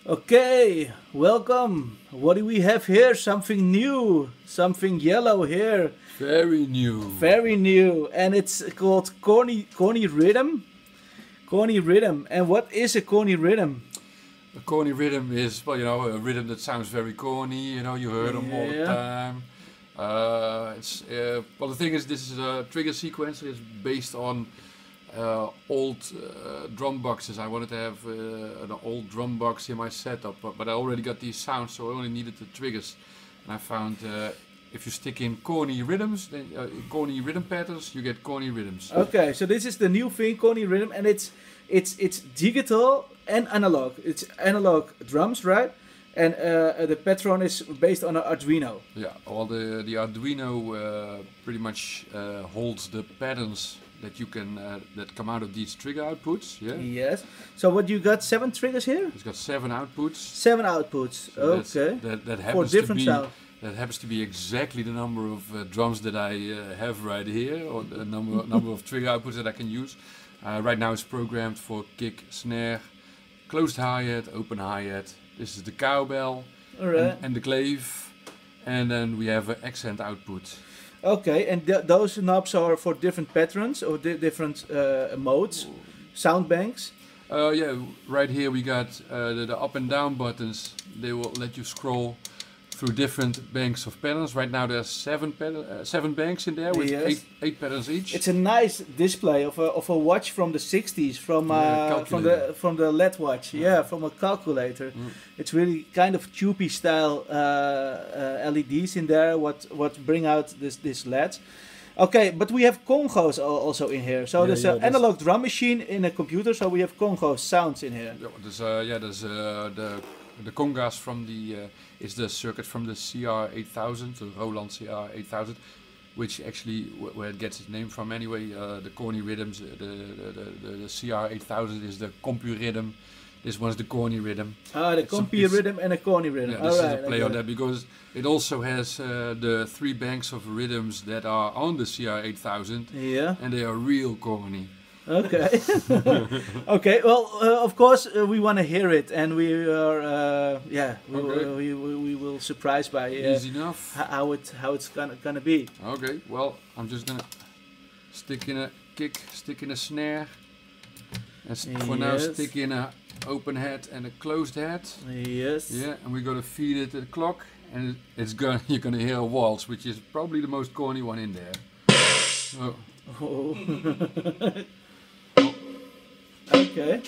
Okay, welcome. What do we have here? Something new, something yellow here. Very new. Very new, and it's called corny rhythm. Corny rhythm. And what is a corny rhythm? A corny rhythm is, well, a rhythm that sounds very corny. You heard them all the time. Well, the thing is, this is a trigger sequencer. It's based on old drum boxes. I wanted to have an old drum box in my setup, but I already got these sounds, so I only needed the triggers. And I found if you stick in corny rhythms, then corny rhythm patterns, you get corny rhythms. Okay, so this is the new thing, corny rhythm, and it's digital and analog. It's analog drums, right? And the pattern is based on an Arduino. Yeah, well, the Arduino pretty much holds the patterns that you can that come out of these trigger outputs. Yeah. Yes. So what you got? 7 triggers here? It's got 7 outputs. 7 outputs. So okay. That happens for different sound. That happens to be exactly the number of drums that I have right here, or the number of trigger outputs that I can use. Right now it's programmed for kick, snare, closed hi-hat, open hi-hat. This is the cowbell, and the clave, and then we have an accent output. Okay, and those knobs are for different patterns or different modes, sound banks. Yeah, right here we got the up and down buttons. They will let you scroll through different banks of patterns. Right now there's 7 banks in there with 8 patterns each. It's a nice display of a watch from the 60s, from the LED watch. Yeah, from a calculator. It's really kind of tubey style LEDs in there. What bring out this LED. Okay, but we have congos also in here. So there's an analog drum machine in a computer. So we have congo sounds in here. There's the congas from is the circuit from the CR8000, the Roland CR8000, which actually where it gets its name from anyway. The corny rhythms, the CR8000 is the compu rhythm. This one's the corny rhythm. The compu rhythm and a corny rhythm. Yeah, this is a play on that because it also has the 3 banks of rhythms that are on the CR8000. Yeah. And they are real corny. Okay. Okay. Well, of course, we want to hear it, and we are. We will surprise by easy enough how it's gonna be. Okay. Well, I'm just gonna stick in a kick, stick in a snare, and for now stick in a open hat and a closed hat. Yes. Yeah, and we're gonna feed it to the clock, and you're gonna hear a waltz, which is probably the most corny one in there. Oh. Okay.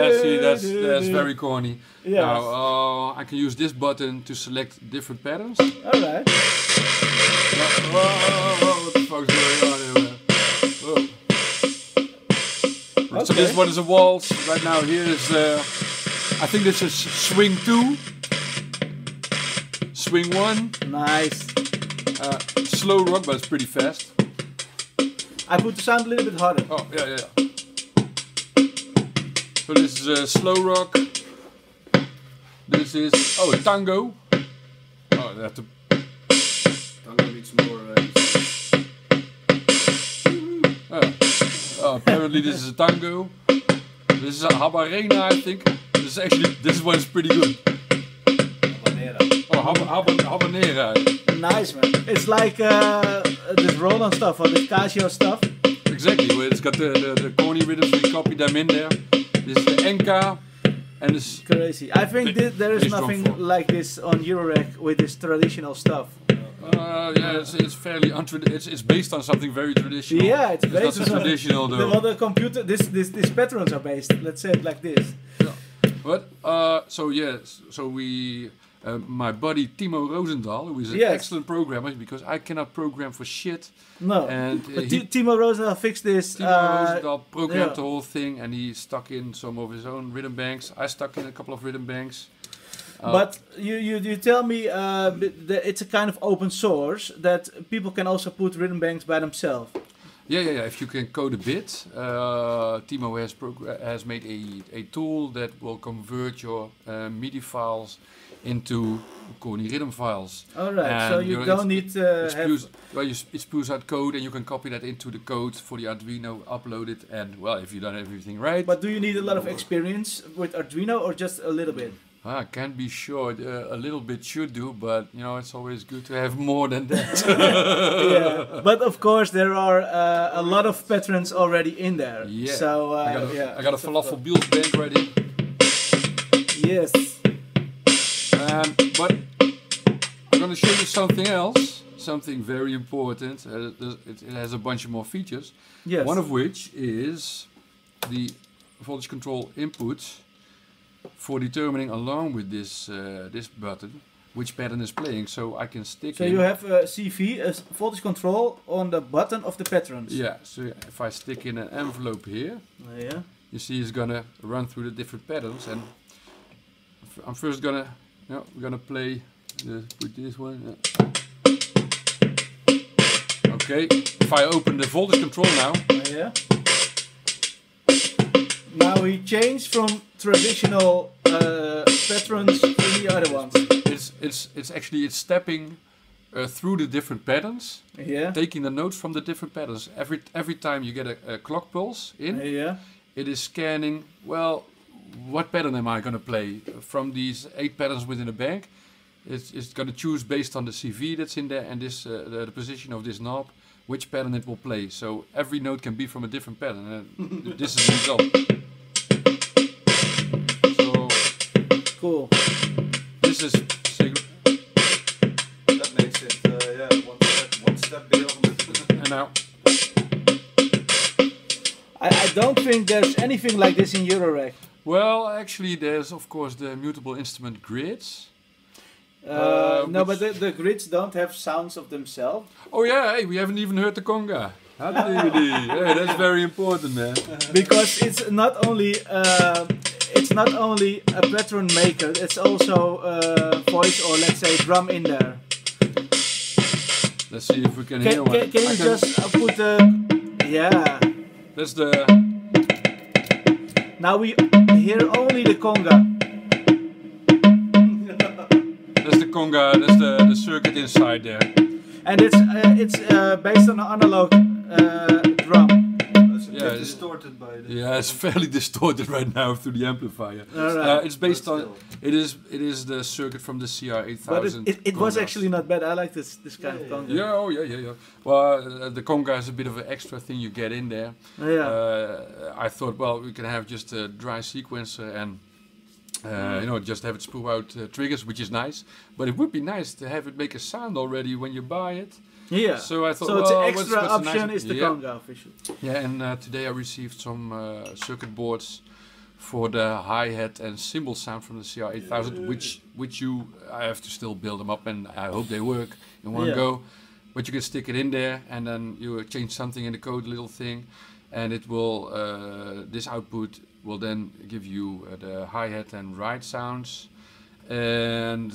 That's very corny. Yes. Now I can use this button to select different patterns. All right. What the fuck's going on here? Okay. So this one is a waltz. Right now here is I think this is swing 2. Swing 1. Nice. Slow rock, but it's pretty fast. I put the sound a little bit harder. Oh, yeah. So this is slow rock. This is, tango. Oh, I have to... Tango needs more... apparently this is a tango. This is a habanera, I think. This one is pretty good. Habanera. Nice, man. It's like this Roland stuff or the Casio stuff. Exactly. Where it's got the corny rhythms. We copy them in there. This is the Enka, and this crazy. I think there is nothing like this on Eurorack with this traditional stuff. It's fairly it's based on something very traditional. Yeah, it's based on traditional though. Well, the computer, these patterns are based. Let's say it like this. Yeah. But so we. My buddy Timo Rozendal, who is an excellent programmer, because I cannot program for shit. No, and Timo Rozendal fixed this. Timo Rozendal programmed the whole thing, and he stuck in some of his own rhythm banks. I stuck in a couple of rhythm banks. But you tell me that it's a kind of open source that people can also put rhythm banks by themselves. Yeah. If you can code a bit, Timo has made a tool that will convert your MIDI files into corny rhythm files. Alright, And, so you don't need to it spews out code, and you can copy that into the code for the Arduino, upload it, and well, if you done everything right. But do you need a lot of experience with Arduino or just a little bit? I can't be sure. A little bit should do, but you know, it's always good to have more than that. Yeah, but of course there are a lot of patterns already in there. Yeah. So I got a falafel bank ready. Yes. But I'm going to show you something else, something very important. It has a bunch of more features. Yes. One of which is the voltage control input for determining along with this this button which pattern is playing. So I can stick. So you have a CV, a voltage control on the button of the patterns. Yeah. So if I stick in an envelope here, Yeah. you see it's gonna run through the different patterns, and I'm first gonna. Yeah, we're gonna play. Put this one. Okay. If I open the voltage control now. Yeah. Now we change from traditional patterns to the other ones. It's stepping through the different patterns. Yeah. Taking the notes from the different patterns. Every time you get a clock pulse in. Yeah. It is scanning. Well, what pattern am I going to play from these 8 patterns within a bank? It's going to choose based on the CV that's in there and this the position of this knob, which pattern it will play. So every note can be from a different pattern. And this is the result. So cool. This is that makes it one step beyond. And now. I don't think there's anything like this in Eurorack. Well, actually, there's of course the mutable instrument grids. No, but the grids don't have sounds of themselves. Oh yeah, hey, we haven't even heard the conga. Yeah, that's very important, man. Because it's not only a pattern maker, it's also voice or let's say drum in there. Let's see if we can hear one. Can you just put the yeah? That's the. Now we hear only the conga. That's the conga. That's the circuit inside there. And it's based on an analog drum. Yeah, it's distorted by the. Yeah, it's fairly distorted right now through the amplifier. Right. It's based on. It is the circuit from the CR8000. But it was actually not bad. I like this kind of conga. Yeah, oh yeah. Well, the conga is a bit of an extra thing you get in there. Yeah. I thought, well, we can have just a dry sequencer and just have it spew out triggers, which is nice. But it would be nice to have it make a sound already when you buy it. Yeah. So I thought, so it's an extra option is the conga official. Yeah, and today I received some circuit boards for the hi-hat and cymbal sound from the CR8000, which I have to still build them up, and I hope they work in one go. But you can stick it in there, and then you change something in the code, little thing, and it will this output will then give you the hi-hat and ride sounds. And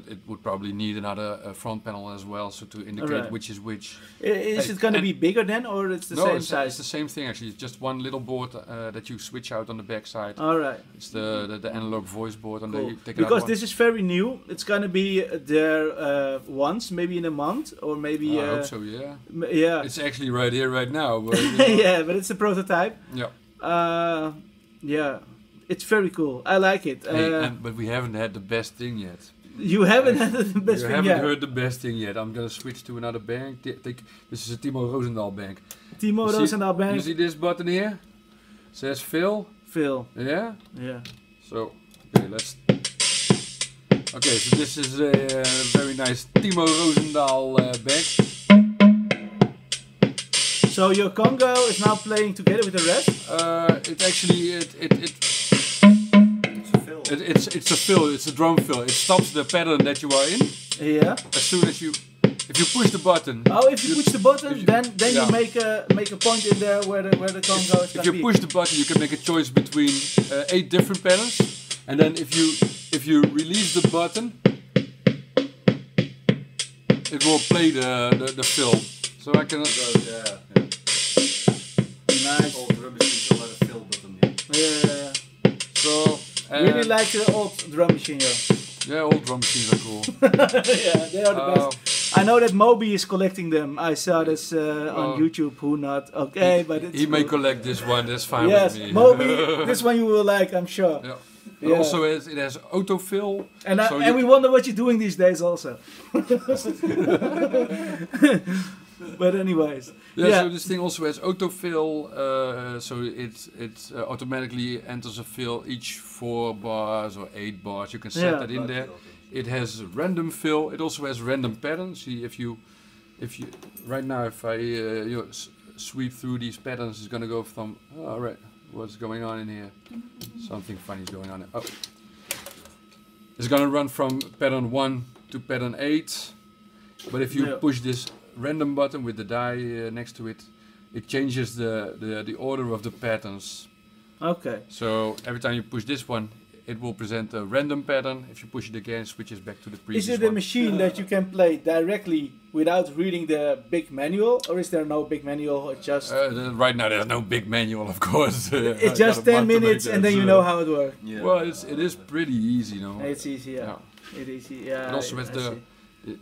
it would probably need another front panel as well, so to indicate which is which. Is it going to be bigger then, or it's the same size? It's the same thing actually. It's just one little board that you switch out on the back side. All right. It's the analog voice board, and cool. Because this is very new. It's going to be there once, maybe in a month, or maybe. I hope so. Yeah. Yeah. It's actually right here, right now. But, yeah, but it's a prototype. Yeah. Yeah. It's very cool. I like it. But we haven't had the best thing yet. You haven't had the best thing yet? You haven't heard the best thing yet. I'm going to switch to another bank. This is a Timo Rozendal bank. Timo Rozendal bank. You see this button here? It says fill. Fill. Yeah? Yeah. So, okay, let's... Okay, so this is a very nice Timo Rozendal bank. So your conga is now playing together with the rest? It's a fill. It's a drum fill. It stops the pattern that you are in. Yeah. As soon as if you push the button. Oh, if you push the button, then you make a point in there where the conga is. If you push the button, you can make a choice between 8 different patterns, and then if you release the button, it will play the fill. So I can. Nice. Old drum machines will have a fill button here. Yeah. So. Really like the old drum machine, yeah. Yeah, all drum machines are cool. Yeah, they are the best. I know that Moby is collecting them. I saw this on YouTube. Who not? Okay, but it's he may cool. collect this one. That's fine Yes, with me. Moby. This one you will like, I'm sure. Yeah. Yeah. Also, it has autofill. And so and we wonder what you're doing these days, also. But anyways, yeah. So this thing also has autofill. So it automatically enters a fill each 4 bars or 8 bars. You can set that in there. It has random fill. It also has random patterns. See if you right now if I sweep through these patterns, it's gonna go from right. What's going on in here? Something funny is going on. Oh. It's gonna run from pattern 1 to pattern 8. But if you push this random button with the die next to it, it changes the order of the patterns. okay. So every time you push this one, it will present a random pattern. If you push it again, it switches back to the previous Is it one. a machine that you can play directly without reading the big manual, or is there no big manual? Or just Right now there's no big manual, of course. it's just 10 minutes and then you know how it works. Yeah. Well, it is pretty easy, you know. It's easy, yeah. It's easy, yeah. It also has I see.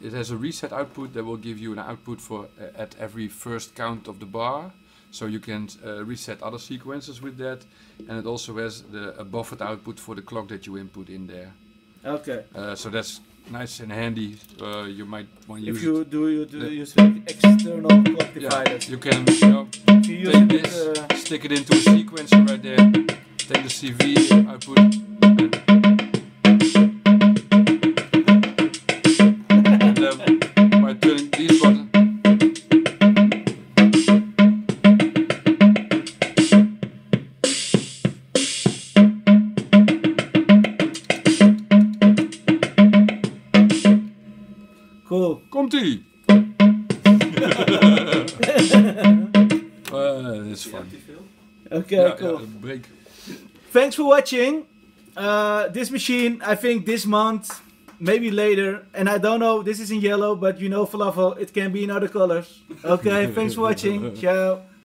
it has a reset output that will give you an output for at every first count of the bar, so you can reset other sequences with that, and it also has a buffered output for the clock that you input in there. Okay. So that's nice and handy. You might want to use If you it. do use external clock dividers. You can If you use take it, this, stick it into a sequencer right there, take the CV output, and then by turning these buttons. cool. Komt-ie! That's fun. Okay, cool. Break. Thanks for watching. This machine, I think this month, maybe later, and I don't know, this is in yellow, but you know falafel, it can be in other colors. Okay, thanks for watching. Ciao.